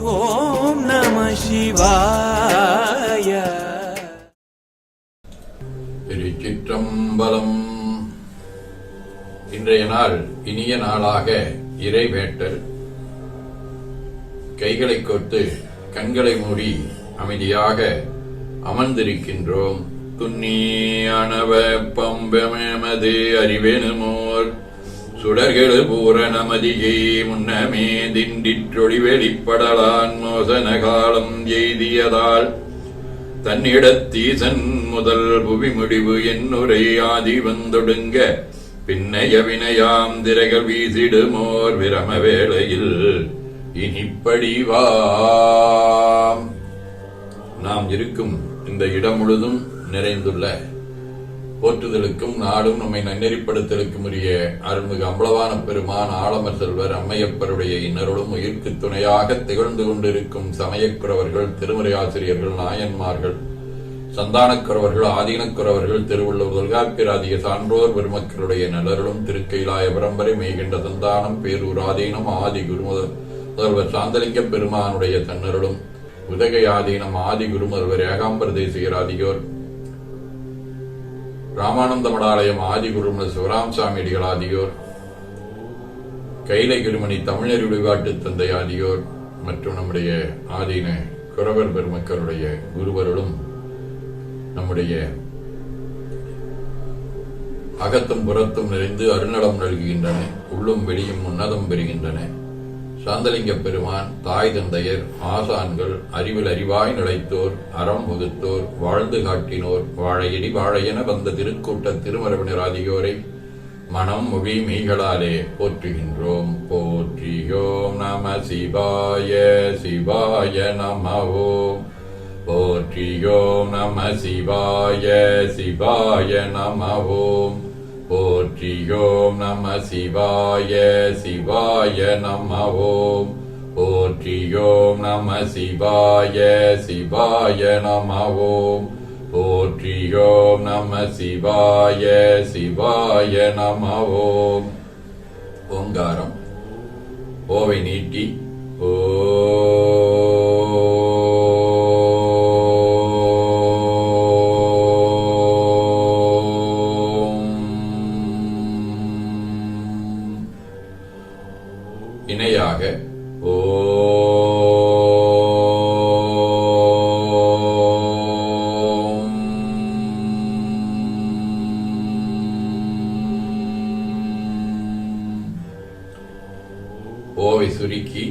ஓம் நம சிவாய. திருச்சிற்றம்பலம். இன்றைய நாள் இனிய நாளாக இறைவேட்டல். கைகளை கோர்த்து கண்களை மூடி அமைதியாக அமர்ந்திருக்கின்றோம். துன்னியானவ பம்பமெமது அறிவெனுமோர் சுடர்களு பூரணமதியை முன்னமே திண்டிற்றொளி வெளிப்படலான் மோசன காலம் எய்தியதால் தன்னிடத்தீசன் முதல் புவி முடிவு என்னுரை ஆதி வந்தொடுங்க பின்னைய வினையாம் திரைகள் வீசிடுமோர் விரம வேளையில் இனிப்படிவாம். நாம் இருக்கும் இந்த இடம் முழுதும் நிறைந்துள்ள போற்றுதலுக்கும் நாடும் நம்மை நன்னெறிப்படுத்தலுக்கும் உரிய அருள்மிகு அம்பலவான பெருமான் ஆலமர் செல்வர் அம்மையப்பருடைய இன்னருளும் உயிர்க்கு துணையாக திகழ்ந்து கொண்டிருக்கும் சமயக்குறவர்கள், திருமுறை ஆசிரியர்கள், நாயன்மார்கள், சந்தானக்குறவர்கள், ஆதீனக்குறவர்கள், திருவள்ளுவர் தொல்காப்பியராதிய சான்றோர் பெருமக்களுடைய நல்லருளும் திருக்கைலாய பரம்பரை மெய்கின்ற சந்தானம் பேரூர் ஆதீனம் ஆதி குருமுதல்வர் சாந்தலிங்க பெருமானுடைய தன்னருளும் உதகை ஆதீனம் ஆதி குருமுதல்வர் ஏகாம்பர தேசிகராதியோர் ராமானந்த மடாலயம் ஆதி குருமுன சிவராம் சாமியடிகள் ஆதியோர், கைலை குருமணி தமிழர் வழிபாட்டு தந்தை ஆதியோர் மற்றும் நம்முடைய ஆதீன குறவர் பெருமக்களுடைய குருவர்களும் நம்முடைய அகத்தும் புறத்தும் நிறைந்து அருநலம் நல்குகின்றன. உள்ளும் வெளியும் உன்னதம் பெறுகின்றன. சாந்தலிங்க பெருமான், தாய் தந்தையர், ஆசான்கள், அறிவில் அறிவாய் நிலைத்தோர், அறம் வகுத்தோர், வாழ்ந்து காட்டினோர், வாழையடி வாழையென வந்த திருக்கூட்ட திருமரபினர் ஆகியோரை மனம் மொழி மெய்களாலே போற்றுகின்றோம். போற்றியோம் நம சிவாய சிவாய நம ஓம். போற்றியோம் நம சிவாய சிவாய நம ஓம். போற்றியோம் நம சிவாய சிவாய நம ஓம். போற்றியோம் நம சிவாய சிவாய நம ஓம். போற்றியோம் நம சிவாய சிவாய நம ஓம். ஓங்காரம் ஓவை நீட்டி ஓ இணையாக ஓம். ஓவை சுருக்கி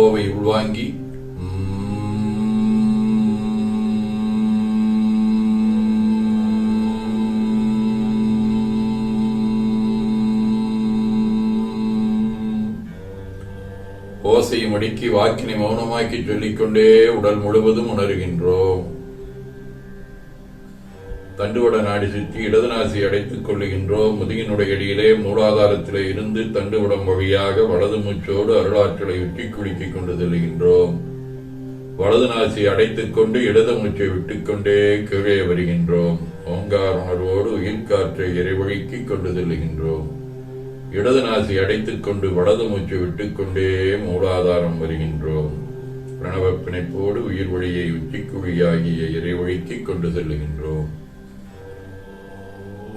ஓவை உள்வாங்கி ஓசையை மடக்கி வாக்கினை மௌனமாக்கி சொல்லிக்கொண்டே உடல் முழுவதும் உணர்கின்றோம். தண்டுவட நாடி சுற்றி இடது நாசி அடைத்துக் கொள்ளுகின்றோம். முதுகினுடைய அடியிலே மூலாதாரத்திலே இருந்து தண்டுவடம் வழியாக வலது மூச்சோடு அருளாற்றலை உற்றி குலுக்கிக் கொண்டு செல்கின்றோம். வலது நாசி அடைத்துக் கொண்டு இடது மூச்சை விட்டுக்கொண்டே கீழே வருகின்றோம். ஓங்கார உணர்வோடு உயிர்காற்றை இறைவழிக்கிக் கொண்டு செல்லுகின்றோம். இடது நாசி அடைத்துக் கொண்டு வலது மூச்சை விட்டுக்கொண்டே மூலாதாரம் வருகின்றோம். பிரணவ பிணைப்போடு உயிர் வழியை உச்சிக்குழியாகிய இறைவழிக்கிக் கொண்டு செல்லுகின்றோம்.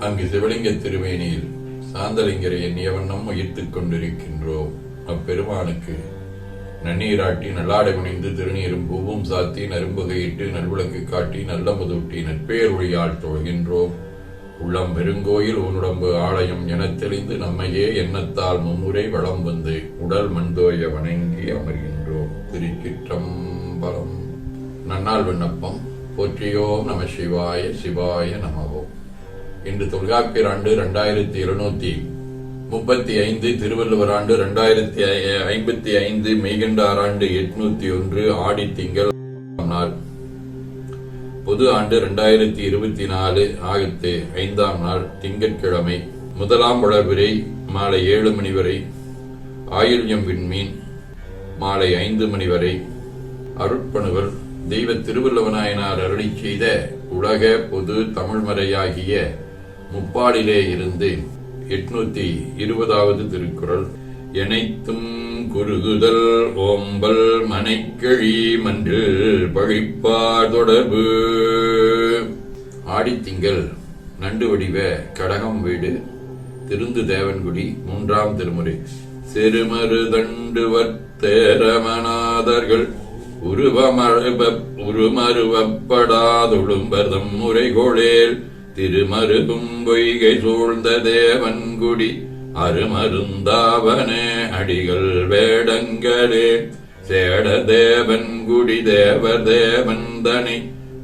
அங்கு சிவலிங்க திருமேனியில் சாந்தலிங்கரை எண்ணிய வண்ணம் உயிர்த்துக் கொண்டிருக்கின்றோம். அப்பெருமானுக்கு நன்னீராட்டி நல்லாடை முனைந்து திருநீரும் பூவும் சாத்தி நரும்புகையிட்டு நல்விளக்கு காட்டி நல்ல முதூட்டி நற்பெயர் ஒளியால் தொழுகின்றோம். உள்ளம் பெருங்கோயில் உன்னுடம்பு ஆலயம் எனத் தெளிந்து நம்மையே எண்ணத்தால் மும்முறை வளம் வந்து உடல் மண்தோய வணங்கி அமர்கின்றோம். திருச்சிற்றம்பலம். நன்னாள் விண்ணப்பம். போற்றியோம் நம சிவாய சிவாய நமவோம். இன்று தொல்காப்பியர் ஆண்டு 2735, திருவள்ளுவர் ஆண்டு 2055, மெய்கண்டார் ஆண்டு 801, ஆடி திங்கள் நாள். பொது ஆண்டு 2024 ஆகத்து 5ஆம் நாள் திங்கட்கிழமை. முதலாம் வளர்பிறை மாலை 7 மணி வரை, ஆயில்யம் விண்மீன் மாலை 5 மணி வரை, அருட்பணுவல் தெய்வ திருவள்ளுவநாயனார் அருளி செய்த உலக பொது தமிழ்மறையாகிய முப்பாடிலே இருந்து 820வது திருக்குறள். எனைத்தும் குறுகுதல் ஓம்பல் மனைக்கிழி மன்றில் பழிப்பார் தொடர்பு. ஆடித்திங்கள் நண்டு வடிவ கடகம் வீடு திருந்து தேவன்குடி 3ஆம் திருமுறை. செருமறு தண்டுவர் தேரமனாதர்கள் உருமருவப்படாதொழும்பர்தம் முறைகோளேல் திருமருகும் பொய்கை சூழ்ந்த தேவன்குடி அருமருந்தாவன அடிகள் வேடங்களே. சேட தேவன்குடி தேவர் தேவந்தனை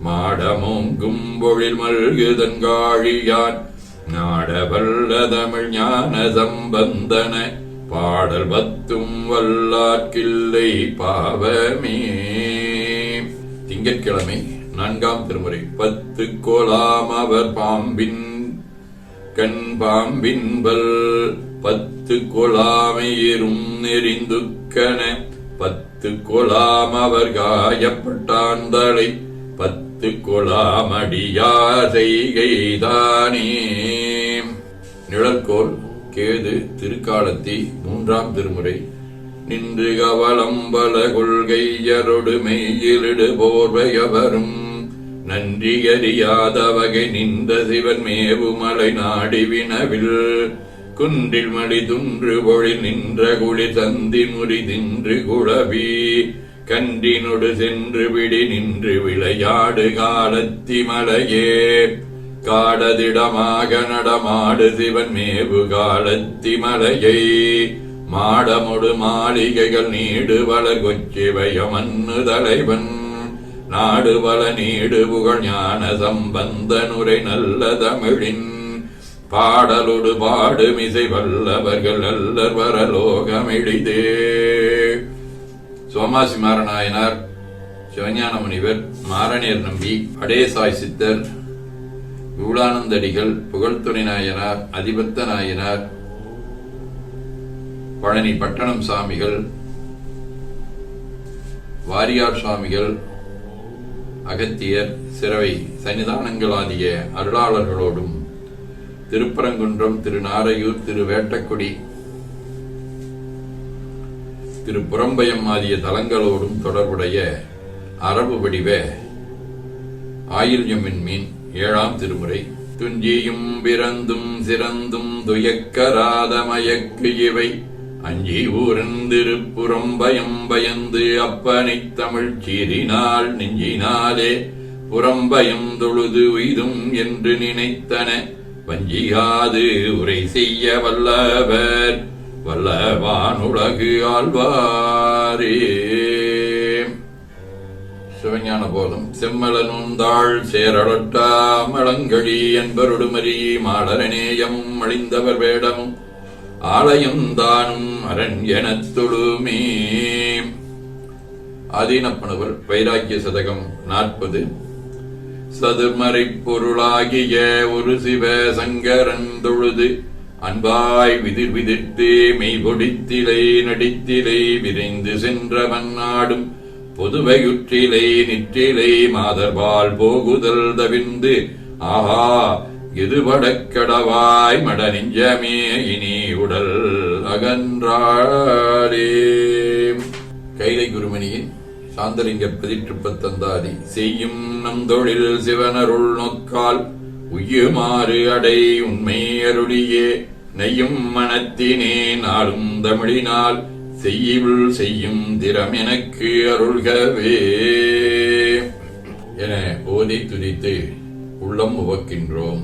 மாடமோங்கும் பொழில் மல்குதன்காழியான் நாடவல்ல தமிழ் ஞான சம்பந்தன பாடல் 10ம் வல்லார்க்கில்லை பாவமே. திங்கட்கிழமை 4ஆம் திருமுறை. 10 கோலாம் அவர் பாம்பின் கண் பாம்பின்பல் 10 கொலாமையிரும் நெறிந்துக்கன 10 கொலாம் அவர் காயப்பட்டாந்தலை 10 கொலாமடியா செய்கைதானே. நிழற்கோள் கேது திருக்காலத்தி 3ஆம் திருமுறை. நின்று கவலம்பல கொள்கையரொடு மெய்யிலிடு போர்வையவரும் நன்றியறியாத வகை நின்ற சிவன் மேவுமலை நாடி வினவில் குன்றில் மடி துன்று பொழில் நின்ற குளி சந்தி முறி தின்று குழவி கன்றினொடு சென்று விடி நின்று விளையாடு காலத்தி மலையே. காடதிடமாக நடமாடு சிவன் மேவு காலத்தி மலையை மாடமொடு மாளிகைகள் நீடு வளர் கொச்சிவய மண்ணு தலைவன் நாடு வள நீடு புகழ் ஞான சம்பந்தனுரை நல்ல தமிழின் பாடலொடு பாடுமிசை வல்லவர்கள் அல்லர் வரலோகமெளிதே. சோமாசி மாரநாயனார், சிவஞான முனிவர், மாரணியர் நம்பி, அடேசாய் சித்தர், விபுலானந்தடிகள், புகழ்துணை நாயனார், அதிபத்த நாயனார், பழனி பட்டணம் சாமிகள், வாரியார் சுவாமிகள், அகத்தியர், சிறவை சன்னிதானங்களாகிய அருளாளர்களோடும் திருப்பரங்குன்றம், திருநாரையூர், திருவேட்டக்குடி, திருப்புறம்பயம் ஆகிய தலங்களோடும் தொடர்புடைய அரபு வடிவ ஆயில்யம் விண்மீன் 7ஆம் திருமுறை. துஞ்சியும் பிறந்தும் சிறந்தும் துயக்கராத மயக்கு இவை அஞ்சி ஊரந்திருப்புறம்பயம் பயந்து அப்பனைத் தமிழ் சீரினால் நெஞ்சினாலே புறம்பயம் தொழுது உய்தும் என்று நினைத்தன வஞ்சியாது உரை செய்ய வல்லவர் வல்லவானுலகு ஆழ்வாரே. சிவஞான போதம். செம்மலனுந்தாள் சேரலொட்டா மலங்கழி என்பருடுமரி மாடரநேயமும் அழிந்தவர் வேடமும் ஆலயம் தானும் அரண் எனத் தொழுமே. ஆதீனப்பணுவல் வைராக்கிய சதகம் 40. சதுர்மறை பொருளாகிய ஒரு சிவ சங்கரன் தொழுது அன்பாய் விதிர் விதிர்த்தே மெய்பொடித்திலை நடித்திலை விரைந்து சென்றவன் நாடும் பொதுவையுற்றிலை நிற்றிலை மாதர்பால் போகுதல் தவிர்ந்து ஆஹா எதுபடக்கடவாய் மட நெஞ்சமே இனி உடல் அகன்றாளே. கைலை குருமணியின் சாந்தலிங்க பதிற்றுப்பத்தந்தாதி. செய்யும் நம் தொழில் சிவனருள் நோக்கால் உய்யுமாறு அடை உண்மை அருளியே நெய்யும் மனத்தினே நாளும் தமிழினால் செய்யுள் செய்யும் திறம் எனக்கு அருள்கவே என ஓதி துதித்து உள்ளம் உவக்கின்றோம்.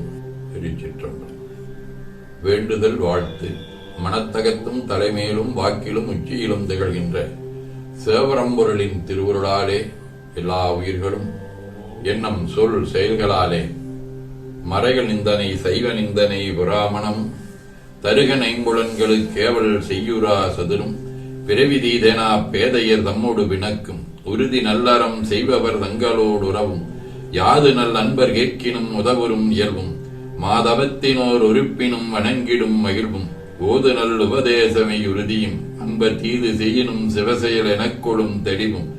திருச்சிற்றம்பலம். வேண்டுதல் வாழ்த்து. மனத்தகத்தும் தலைமையிலும் வாக்கிலும் உச்சியிலும் திகழ்கின்ற சேவரம்பொருளின் திருவுருளாலே எல்லா உயிர்களும் எண்ணம் சொல் செயல்களாலே மறைகள் நிந்தனை சைவ நிந்தனை புராமணம் தருக நைம்புலன்களுக்கு கேவல் செய்யுரா சதுரும் பிறவிதீதேனா பேதையர் தம்மோடு வினக்கும் உறுதி நல்லறம் செய்பவர் தங்களோடு உறவும் யாது நல் அன்பர் கேட்கினும் உதவுறும் இயல்பும் மாதவத்தினோர் உறுப்பினும் வணங்கிடும் மகிழ்வும் ஓதுநல் உபதேசமை உறுதியும் அன்பர் தீது செய்யினும் சிவசெயல் எனக்கொடும் தெளிவும்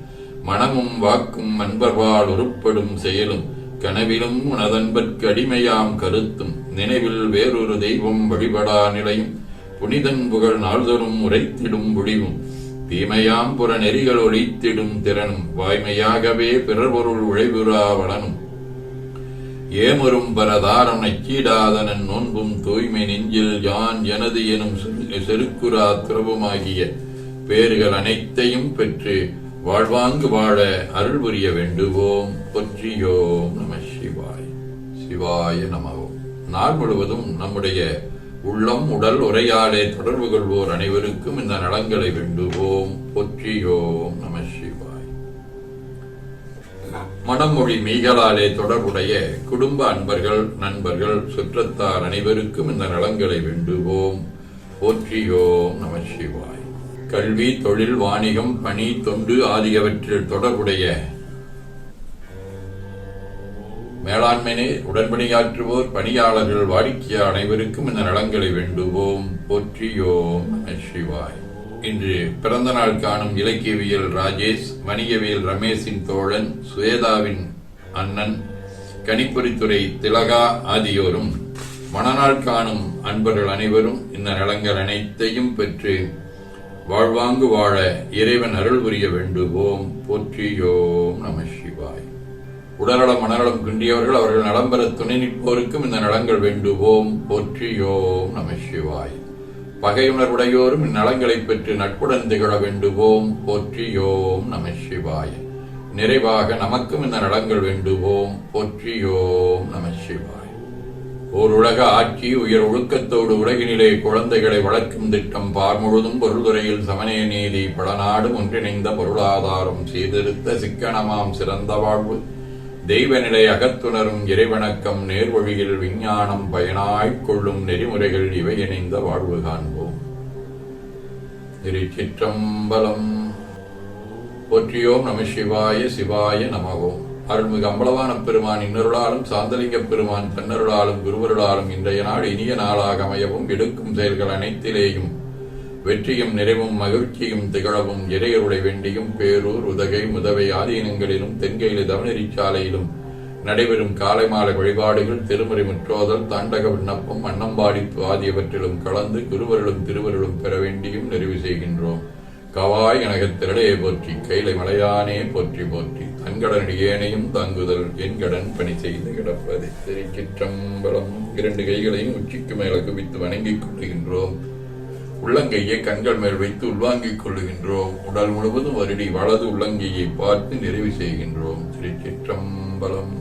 மனமும் வாக்கும் அன்பர்வாள் உருப்படும் செயலும் கனவிலும் உனதன்பர்க்கு அடிமையாம் கருத்தும் நினைவில் வேறொரு தெய்வம் வழிபடா நிலையும் புனிதன் புகழ் நாள்தோறும் உரைத்திடும் முடிவும் தீமையாம் புற நெறிகள் ஒழித்திடும் திறனும் வாய்மையாகவே பிறர் பொருள் உழைவுறா வளனும் ஏமரும் பரதாரம் நச்சீடாதனன் நோன்பும் தூய்மை நெஞ்சில் யான் எனது எனும் செருக்குரா துறவுமாகிய பேறுகள் அனைத்தையும் பெற்று வாழ்வாங்கு வாழ அருள் புரிய வேண்டுவோம். பொற்றியோம் நம சிவாய். சிவாய நமவோம். நாள் முழுவதும் நம்முடைய உள்ளம் உடல் உரையாடே தொடர்பு கொள்வோர் அனைவருக்கும் இந்த நலங்களை வேண்டுவோம். பொற்றியோம் நம சிவாய். மனமொழி மீகளாலே தொடர்புடைய குடும்ப அன்பர்கள் நண்பர்கள் சுற்றத்தார் அனைவருக்கும் இந்த நலங்களை வேண்டுவோம். போற்றியோம் நம சிவாய். கல்வி தொழில் வாணிகம் பணி தொண்டு ஆகியவற்றில் தொடர்புடைய மேலாண்மையை உடன்படியாற்றுவோர் பணியாளர்கள் வாடிக்கையாளர் அனைவருக்கும் இந்த நலங்களை வேண்டுவோம். போற்றியோம் நம சிவாய். இன்று பிறந்த நாள் காணும் இலக்கியவியல் ராஜேஷ், வணிகவியல் ரமேஷின் தோழன், சுவேதாவின் அண்ணன், கணிப்பொறித்துறை திலகா ஆகியோரும் மணநாள் காணும் அன்பர்கள் அனைவரும் இந்த நலங்கள் அனைத்தையும் பெற்று வாழ்வாங்கு வாழ இறைவன் அருள் புரிய வேண்டுவோம். போற்றியோம் நம சிவாய். உடல்நலம் மனநலம் குன்றியவர்கள் அவர்கள் நலம் பெற துணை நிற்போருக்கும் இந்த நலங்கள் வேண்டுவோம். போற்றியோம் நம சிவாய். பகையுணர்வுடையோரும் இந்நலங்களை பெற்று நட்புடன் திகழ வேண்டுவோம். போற்றியோம் நம சிவாய். நிறைவாக நமக்கும் இந்த நலங்கள் வேண்டுவோம். போற்றியோம் நம சிவாய். ஓர் உலக ஆட்சி உயர் ஒழுக்கத்தோடு உலகினிலே குழந்தைகளை வளர்க்கும் திட்டம் பார் முழுதும் பொருள்துறையில் சமநேய நீதி பல நாடும் ஒன்றிணைந்த பொருளாதாரம் சீர்திருத்த சிக்கனமாம் சிறந்த வாழ்வு தெய்வ நிலை அகத்துணரும் இறைவணக்கம் நேர்வழியில் விஞ்ஞானம் பயனாய்க் கொள்ளும் நெறிமுறைகள் இவை இணைந்த வாழ்வு காண்போம். திருச்சிற்றம்பலம். போற்றியோம் நம சிவாய. சிவாய நமவோம். அருள்மிகு அம்பலவான பெருமான் இன்னருளாலும் சாந்தலிங்க பெருமான் தன்னருளாலும் குருவருளாலும் இன்றைய நாள் இனிய நாளாக அமையவும் எடுக்கும் செயல்கள் அனைத்திலேயும் வெற்றியும் நிறைவும் மகிழ்ச்சியும் திகழவும் இறையருளை வேண்டியும் பேரூர் உதகை முதவை ஆதீனங்களிலும் தென்கையில தவநெறிச்சாலையிலும் நடைபெறும் காலை மாலை வழிபாடுகள் திருமுறை முற்றோதல் தாண்டக விண்ணப்பம் அன்னம்பாடிப்பு ஆகியவற்றிலும் கலந்து குருவருளும் திருவருளும் பெற வேண்டியும் நிறைவு செய்கின்றோம். கவாய் கனகத்திரளே போற்றி கைலை மலையானே போற்றி போற்றி தன்கடன் ஏனையும் தாங்குதல் என் கடன் பணி செய்து கிடப்பது. திருச்சிற்றம்பலம். 2 கைகளையும் உச்சிக்கு மேல குவித்து வணங்கிக் கொள்ளுகின்றோம். உள்ளங்கையை கண்கள் மேல் வைத்து உள்வாங்கிக் கொள்ளுகின்றோம். உடல் முழுவதும் வருடி வலது உள்ளங்கையை பார்த்து நிறைவு செய்கின்றோம். திருச்சிற்றம்பலம்.